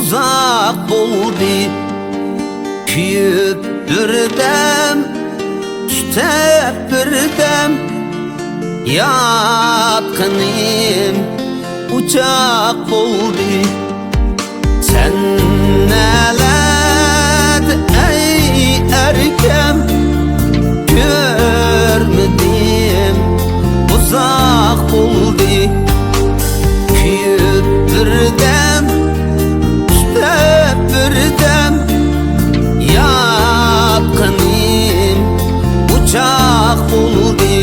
uzak bo'ldi. Kuyib birdam, tutab birdam, yaqinim uchoq bo'ldi. Sen neler ey erkem, görmedim uzak bo'ldi. Kuyib birdam, tutab birdam, yaqinim uchoq bo'ldi.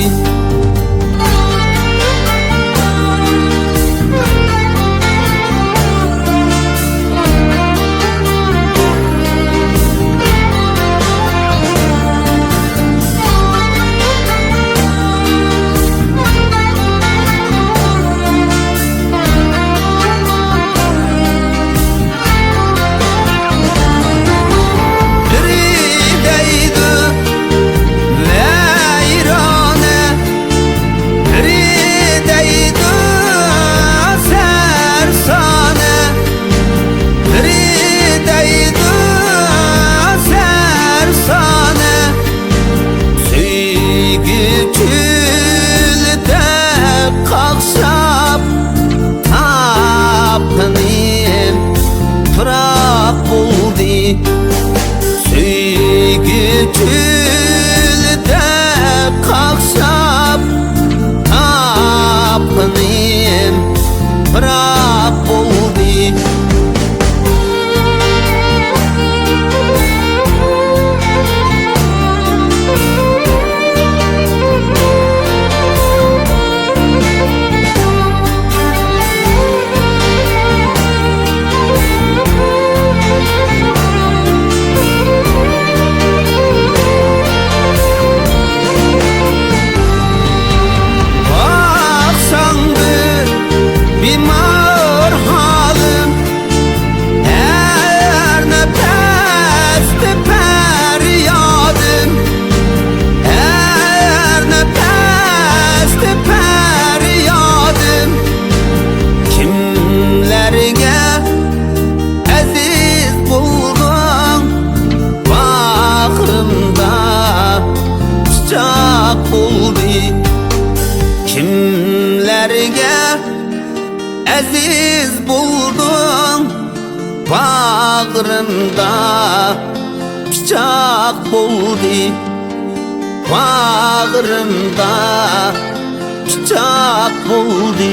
Sevgi tülde kalksam, tapınayım bırak buldu. Bimar halim, her nefeste feryadım, her nefeste feryadım. Kimlerge aziz buldum, bağrımda çiçek buldu. Kimlerge aziz buldum, bağrımda çiçek buldu. Bağrımda çiçek buldu.